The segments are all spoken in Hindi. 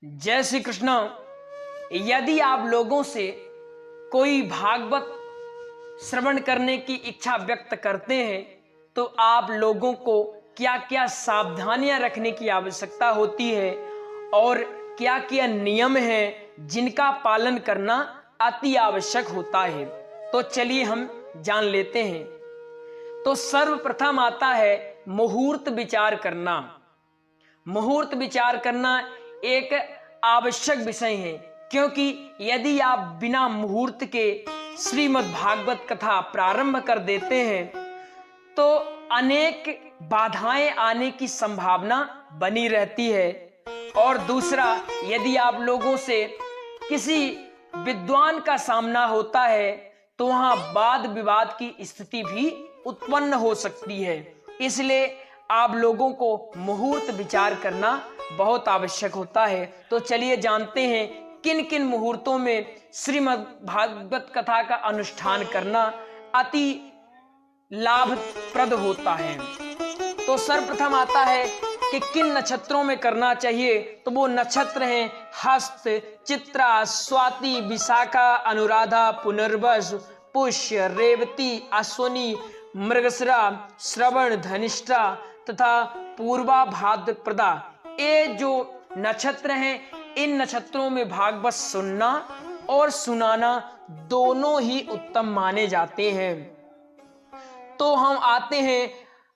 जय श्री कृष्ण। यदि आप लोगों से कोई भागवत श्रवण करने की इच्छा व्यक्त करते हैं तो आप लोगों को क्या क्या सावधानियां रखने की आवश्यकता होती है और क्या क्या नियम हैं जिनका पालन करना अति आवश्यक होता है, तो चलिए हम जान लेते हैं। तो सर्वप्रथम आता है मुहूर्त विचार करना। मुहूर्त विचार करना एक आवश्यक विषय है, क्योंकि यदि आप बिना मुहूर्त के श्रीमद् भागवत कथा प्रारंभ कर देते हैं तो अनेक बाधाएं आने की संभावना बनी रहती है। और दूसरा, यदि आप लोगों से किसी विद्वान का सामना होता है तो वहां वाद विवाद की स्थिति भी उत्पन्न हो सकती है। इसलिए आप लोगों को मुहूर्त विचार करना बहुत आवश्यक होता है। तो चलिए जानते हैं किन किन मुहूर्तों में श्रीमद् भागवत कथा का अनुष्ठान करना अति लाभप्रद होता है। तो सर्वप्रथम आता है कि किन नक्षत्रों में करना चाहिए। तो वो नक्षत्र हैं हस्त, चित्रा, स्वाति, विशाखा, अनुराधा, पुनर्वसु, पुष्य, रेवती, अश्विनी, मृगशिरा, श्रवण, धनिष्ठा तथा पूर्वा भाद्रपदा। ये जो नक्षत्र हैं इन नक्षत्रों में भागवत सुनना और सुनाना दोनों ही उत्तम माने जाते हैं। तो हम आते हैं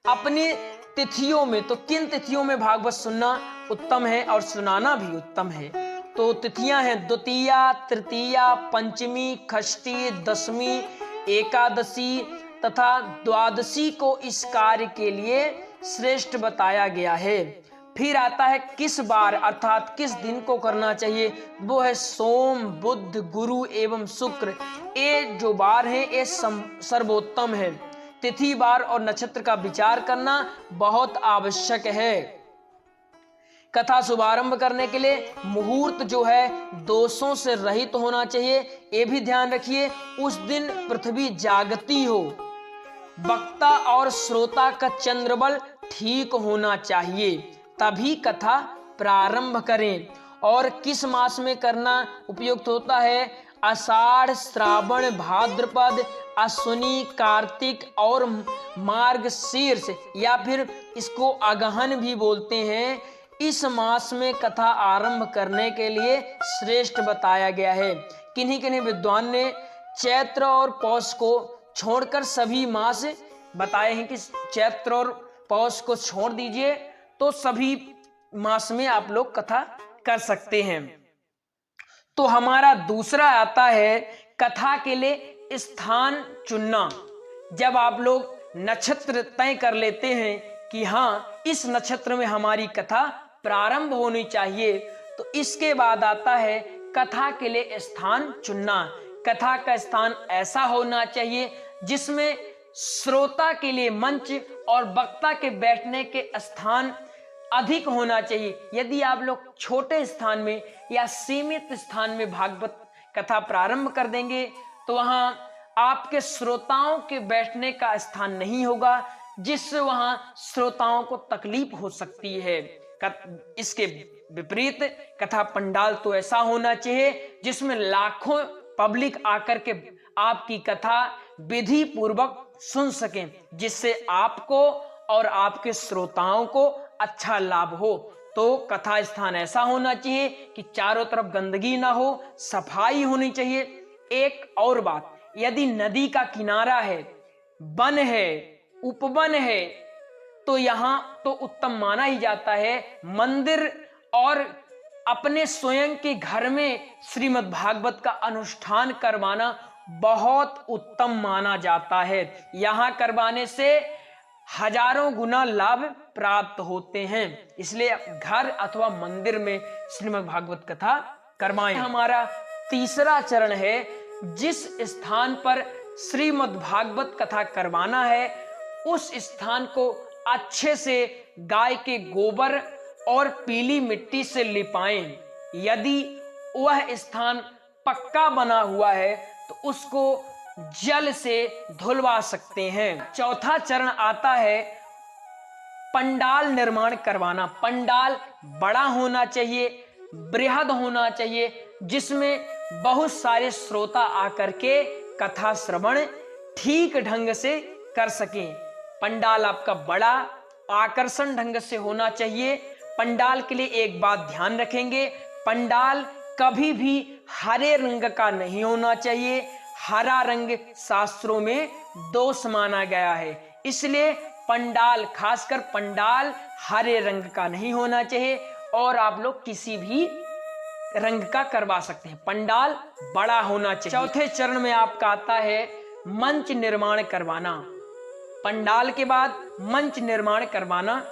अपनी तिथियों में। तो किन तिथियों में भागवत सुनना उत्तम है और सुनाना भी उत्तम है। तो तिथियां हैं द्वितीया, तृतीया, पंचमी, षष्ठी, दशमी, एकादशी तथा द्वादशी को इस कार्य के लिए श्रेष्ठ बताया गया है। फिर आता है किस बार अर्थात किस दिन को करना चाहिए। वो है सोम, बुध, गुरु एवं शुक्र। ये जो बार है ये सर्वोत्तम है। तिथि, बार और नक्षत्र का विचार करना बहुत आवश्यक है। कथा शुभारंभ करने के लिए मुहूर्त जो है दोषों से रहित होना चाहिए। ये भी ध्यान रखिए उस दिन पृथ्वी जागती हो, वक्ता और श्रोता का चंद्रबल ठीक होना चाहिए, तभी कथा प्रारंभ करें। और किस मास में करना उपयुक्त होता है। आषाढ़, श्रावण, भाद्रपद, अश्विनी, कार्तिक और मार्गशीर्ष या फिर इसको अगहन भी बोलते हैं। इस मास में कथा आरंभ करने के लिए श्रेष्ठ बताया गया है। किन्हीं किन्हीं विद्वान ने चैत्र और पौष को छोड़कर सभी मास बताए हैं कि चैत्र और पौष को छोड़ दीजिए तो सभी मास में आप लोग कथा कर सकते हैं। तो हमारा दूसरा आता है कथा के लिए स्थान चुनना। जब आप लोग नक्षत्र तय कर लेते हैं कि हाँ इस नक्षत्र में हमारी कथा प्रारंभ होनी चाहिए, तो इसके बाद आता है कथा के लिए स्थान चुनना। कथा का स्थान ऐसा होना चाहिए जिसमें श्रोता के लिए मंच और वक्ता के बैठने के स्थान अधिक होना चाहिए। यदि आप लोग छोटे स्थान में या सीमित स्थान में भागवत कथा प्रारंभ कर देंगे तो वहां आपके श्रोताओं के बैठने का स्थान नहीं होगा, जिससे वहां श्रोताओं को तकलीफ हो सकती है। इसके विपरीत कथा पंडाल तो ऐसा होना चाहिए जिसमें लाखों पब्लिक आकर के आपकी कथा विधि पूर्वक सुन सकें, जिससे आपको और आपके श्रोताओं को अच्छा लाभ हो। तो कथा स्थान ऐसा होना चाहिए कि चारों तरफ गंदगी ना हो, सफाई होनी चाहिए। एक और बात, यदि नदी का किनारा है, वन है, उपवन है, तो यहां तो उत्तम माना ही जाता है। मंदिर और अपने स्वयं के घर में श्रीमद् भागवत का अनुष्ठान करवाना बहुत उत्तम माना जाता है। यहां करवाने से हजारों गुना लाभ प्राप्त होते हैं। इसलिए घर अथवा मंदिर में श्रीमद् भागवत कथा करवाएं। हमारा तीसरा चरण है जिस स्थान पर श्रीमद् भागवत कथा करवाना है उस स्थान को अच्छे से गाय के गोबर और पीली मिट्टी से लिपाएं। यदि वह स्थान पक्का बना हुआ है तो उसको जल से धुलवा सकते हैं। चौथा चरण आता है पंडाल निर्माण करवाना। पंडाल बड़ा होना चाहिए, बृहद होना चाहिए, जिसमें बहुत सारे श्रोता आकर के कथा श्रवण ठीक ढंग से कर सकें। पंडाल आपका बड़ा आकर्षण ढंग से होना चाहिए। पंडाल के लिए एक बात ध्यान रखेंगे, पंडाल कभी भी हरे रंग का नहीं होना चाहिए। हरा रंग शास्त्रों में दोष माना गया है, इसलिए पंडाल, खासकर पंडाल हरे रंग का नहीं होना चाहिए और आप लोग किसी भी रंग का करवा सकते हैं। पंडाल बड़ा होना चाहिए। चौथे चरण में आपका आता है मंच निर्माण करवाना। पंडाल के बाद मंच निर्माण करवाना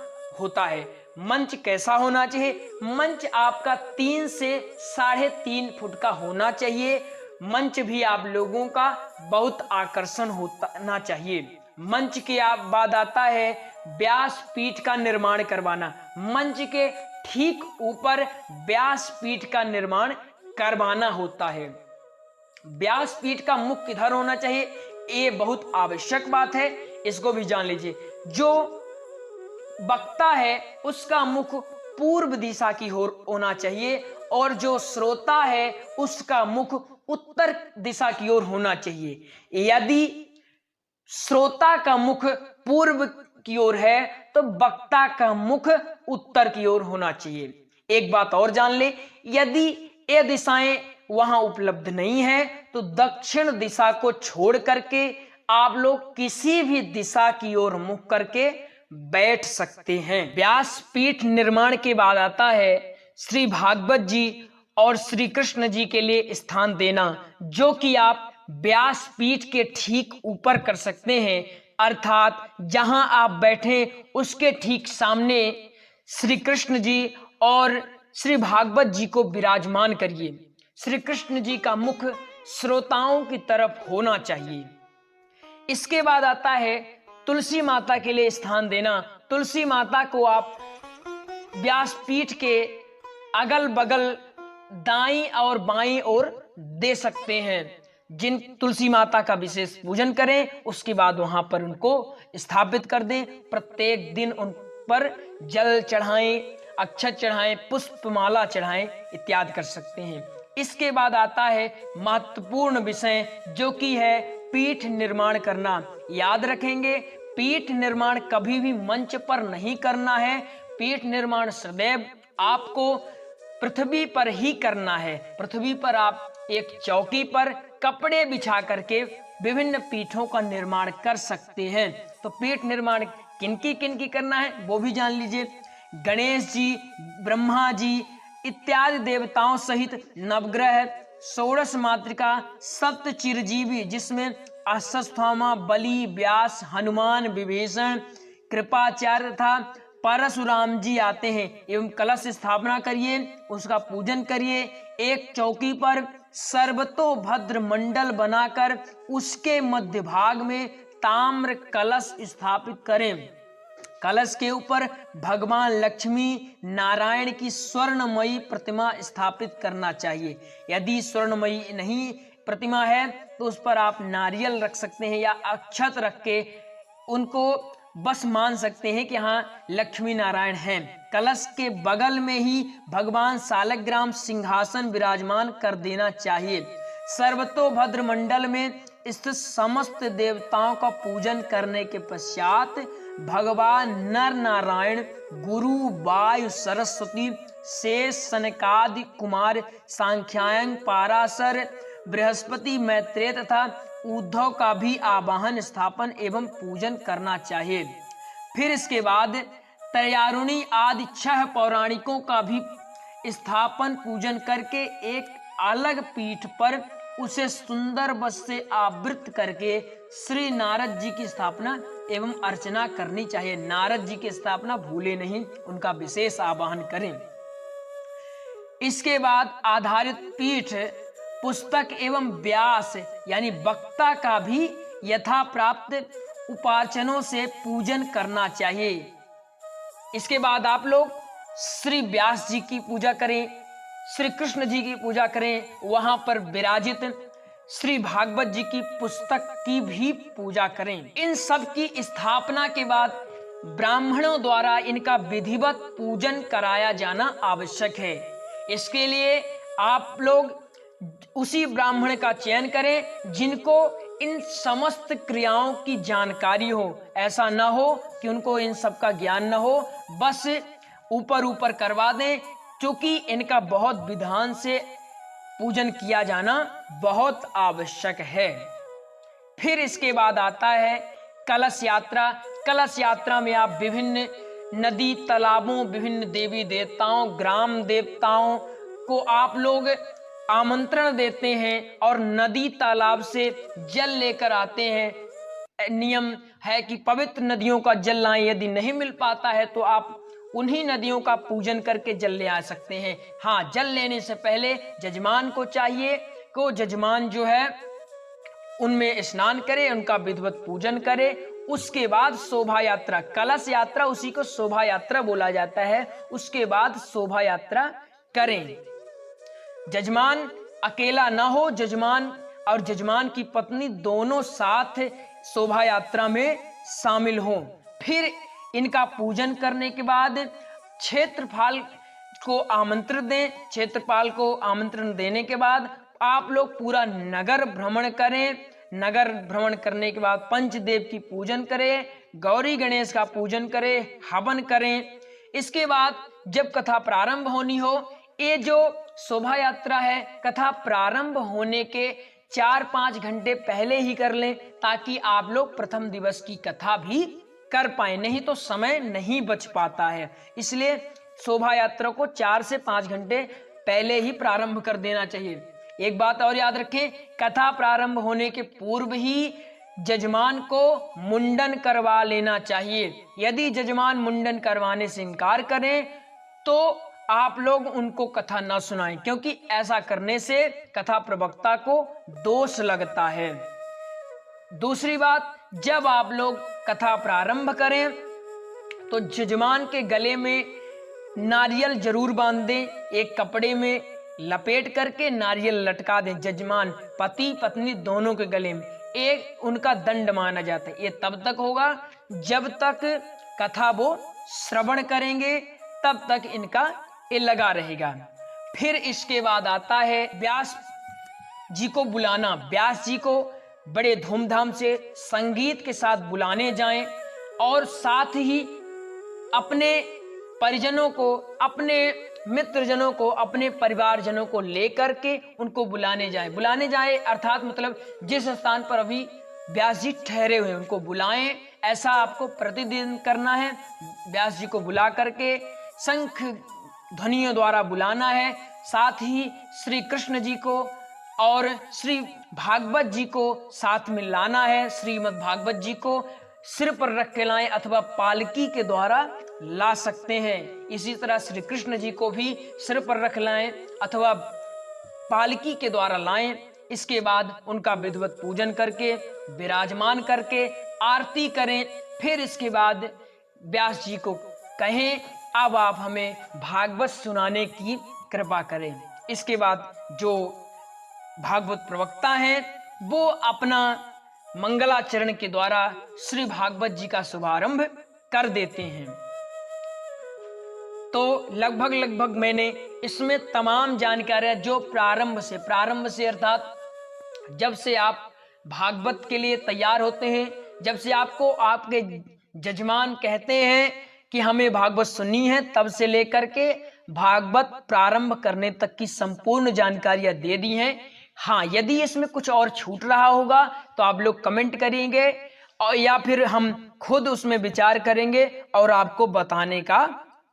होता है। मंच कैसा होना चाहिए? मंच आपका 3 से 3.5 फुट का होना चाहिए। मंच भी आप लोगों का बहुत आकर्षण होना चाहिए। मंच के बाद आता है व्यास पीठ का निर्माण करवाना। मंच के ठीक ऊपर व्यास पीठ का निर्माण करवाना होता है। व्यास पीठ का मुख किधर होना चाहिए? ये बहुत आवश्यक बात है, इसको भी जान लीजिए। जो वक्ता है उसका मुख पूर्व दिशा की ओर होना चाहिए और जो श्रोता है उसका मुख उत्तर दिशा की ओर होना चाहिए। यदि श्रोता का मुख पूर्व की ओर है तो वक्ता का मुख उत्तर की ओर होना चाहिए। एक बात और जान ले, यदि ये दिशाएं वहां उपलब्ध नहीं है तो दक्षिण दिशा को छोड़ करके आप लोग किसी भी दिशा की ओर मुख करके बैठ सकते हैं। व्यास पीठ निर्माण के बाद आता है श्री भागवत जी और श्री कृष्ण जी के लिए स्थान देना, जो कि आप व्यास पीठ के ठीक ऊपर कर सकते हैं। अर्थात जहां आप बैठे उसके ठीक सामने श्री कृष्ण जी और श्री भागवत जी को विराजमान करिए। श्री कृष्ण जी का मुख श्रोताओं की तरफ होना चाहिए। इसके बाद आता है तुलसी माता के लिए स्थान देना। तुलसी माता को आप व्यासपीठ के अगल बगल दाईं और बाईं ओर दे सकते हैं। जिन तुलसी माता का विशेष पूजन करें उसके बाद वहां पर उनको स्थापित कर दें। प्रत्येक दिन उन पर जल चढ़ाएं, अक्षत चढ़ाएं, पुष्पमाला चढ़ाएं इत्यादि कर सकते हैं। इसके बाद आता है महत्वपूर्ण विषय, जो कि है पीठ निर्माण करना। याद रखेंगे, पीठ निर्माण कभी भी मंच पर नहीं करना है। पीठ निर्माण सदैव आपको पृथ्वी पर ही करना है। पृथ्वी पर आप एक चौकी पर कपड़े बिछा करके विभिन्न पीठों का निर्माण कर सकते हैं। तो पीठ निर्माण किनकी करना है वो भी जान लीजिए। गणेश जी, ब्रह्मा जी इत्यादि देवताओं सहित नवग्रह, षोडश मातृका, सप्त चिरजीवी जिसमें अश्वत्थामा, बलि, व्यास, हनुमान, विभीषण, कृपाचार्य तथा परशुराम जी आते हैं। एवं कलश स्थापना करिए, उसका पूजन करिए। एक चौकी पर सर्वतोभद्र मंडल बनाकर उसके मध्य भाग में ताम्र कलश स्थापित करें। कलश के ऊपर भगवान लक्ष्मी नारायण की स्वर्णमयी प्रतिमा स्थापित करना चाहिए। यदि स्वर्णमयी नहीं प्रतिमा है तो उस पर आप नारियल रख सकते हैं या अक्षत रख के उनको बस मान सकते हैं कि हाँ लक्ष्मी नारायण हैं। कलश के बगल में ही भगवान सालग्राम सिंहासन विराजमान कर देना चाहिए। सर्वतोभद्र मंडल में स्थित समस्त देवताओं का पूजन करने के पश्चात भगवान नर नारायण, गुरु, वायु, सरस्वती, शेष, सनकादि कुमार, सांख्यायन, पाराशर, बृहस्पति, मैत्रेय तथा उद्धव का भी आवाहन, स्थापन एवं पूजन करना चाहिए। फिर इसके बाद त्रयारुणी आदि 6 पौराणिकों का भी स्थापन पूजन करके एक अलग पीठ पर उसे सुंदर वस्त्र से आवृत करके श्री नारद जी की स्थापना एवं अर्चना करनी चाहिए। नारद जी की स्थापना भूले नहीं, उनका विशेष आवाहन करें। इसके बाद आधारित पीठ, पुस्तक एवं व्यास यानी वक्ता का भी यथा प्राप्त उपार्चनों से पूजन करना चाहिए। इसके बाद आप लोग श्री व्यास जी की पूजा करें, श्री कृष्ण जी की पूजा करें, वहां पर विराजित श्री भागवत जी की पुस्तक की भी पूजा करें। इन सब की स्थापना के बाद ब्राह्मणों द्वारा इनका विधिवत पूजन कराया जाना आवश्यक है। इसके लिए आप लोग उसी ब्राह्मण का चयन करें जिनको इन समस्त क्रियाओं की जानकारी हो। ऐसा ना हो कि उनको इन सब का ज्ञान ना हो, बस ऊपर ऊपर करवा दें, क्योंकि इनका बहुत विधान से पूजन किया जाना बहुत आवश्यक है। फिर इसके बाद आता है कलश यात्रा। कलश यात्रा में आप विभिन्न नदी तालाबों, विभिन्न देवी देवताओं, ग्राम देवताओं को आप लोग आमंत्रण देते हैं और नदी तालाब से जल लेकर आते हैं। नियम है कि पवित्र नदियों का जल लाएं। यदि नहीं मिल पाता है तो आप उन्हीं नदियों का पूजन करके जल ले आ सकते हैं। हाँ, जल लेने से पहले जजमान को चाहिए कि जजमान जो है उनमें स्नान करे, उनका विधिवत पूजन करे। उसके बाद शोभा यात्रा, कलश यात्रा उसी को शोभा यात्रा बोला जाता है। उसके बाद शोभा यात्रा करें। जजमान अकेला ना हो, जजमान और जजमान की पत्नी दोनों साथ शोभा यात्रा में शामिल हों। फिर इनका पूजन करने के बाद क्षेत्रपाल को आमंत्रण दें। क्षेत्रपाल को आमंत्रण देने के बाद आप लोग पूरा नगर भ्रमण करें। नगर भ्रमण करने के बाद पंचदेव की पूजन करें, गौरी गणेश का पूजन करें, हवन करें। इसके बाद जब कथा प्रारंभ होनी हो, ये जो शोभा यात्रा है कथा प्रारंभ होने के 4-5 घंटे पहले ही कर लें, ताकि आप लोग प्रथम दिवस की कथा भी कर पाए, नहीं तो समय नहीं बच पाता है। इसलिए शोभा यात्रा को 4 से 5 घंटे पहले ही प्रारंभ कर देना चाहिए। एक बात और याद रखें, कथा प्रारंभ होने के पूर्व ही जजमान को मुंडन करवा लेना चाहिए। यदि जजमान मुंडन करवाने से इनकार करें तो आप लोग उनको कथा न सुनाएं, क्योंकि ऐसा करने से कथा प्रवक्ता को दोष लगता है। दूसरी बात, जब आप लोग कथा प्रारंभ करें तो जजमान के गले में नारियल जरूर बांध दें। एक कपड़े में लपेट करके नारियल लटका दें जजमान पति पत्नी दोनों के गले में। एक उनका दंड माना जाता है। ये तब तक होगा जब तक कथा वो श्रवण करेंगे, तब तक इनका ये लगा रहेगा। फिर इसके बाद आता है व्यास जी को बुलाना। व्यास जी को बड़े धूमधाम से संगीत के साथ बुलाने जाएं और साथ ही अपने परिजनों को, अपने मित्रजनों को, अपने परिवारजनों को लेकर के उनको बुलाने जाएं अर्थात मतलब जिस स्थान पर अभी व्यास जी ठहरे हुए उनको बुलाएं। ऐसा आपको प्रतिदिन करना है। व्यास जी को बुला करके शंख ध्वनियों द्वारा बुलाना है। साथ ही श्री कृष्ण जी को और श्री भागवत जी को साथ में लाना है। श्रीमद् भागवत जी को सिर पर रख के लाएं अथवा पालकी के द्वारा ला सकते हैं। इसी तरह श्री कृष्ण जी को भी सिर पर रख लाएं अथवा पालकी के द्वारा लाएं। इसके बाद उनका विधिवत पूजन करके विराजमान करके आरती करें। फिर इसके बाद व्यास जी को कहें, अब आप हमें भागवत सुनाने की कृपा करें। इसके बाद जो भागवत प्रवक्ता हैं वो अपना मंगलाचरण के द्वारा श्री भागवत जी का शुभारंभ कर देते हैं। तो लगभग मैंने इसमें तमाम जानकारियां जो प्रारंभ से अर्थात जब से आप भागवत के लिए तैयार होते हैं, जब से आपको आपके जजमान कहते हैं कि हमें भागवत सुननी है, तब से लेकर के भागवत प्रारंभ करने तक की संपूर्ण जानकारियां दे दी हैं। हाँ, यदि इसमें कुछ और छूट रहा होगा तो आप लोग कमेंट करेंगे और या फिर हम खुद उसमें विचार करेंगे और आपको बताने का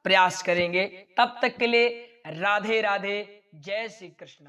प्रयास करेंगे। तब तक के लिए राधे राधे, जय श्री कृष्ण।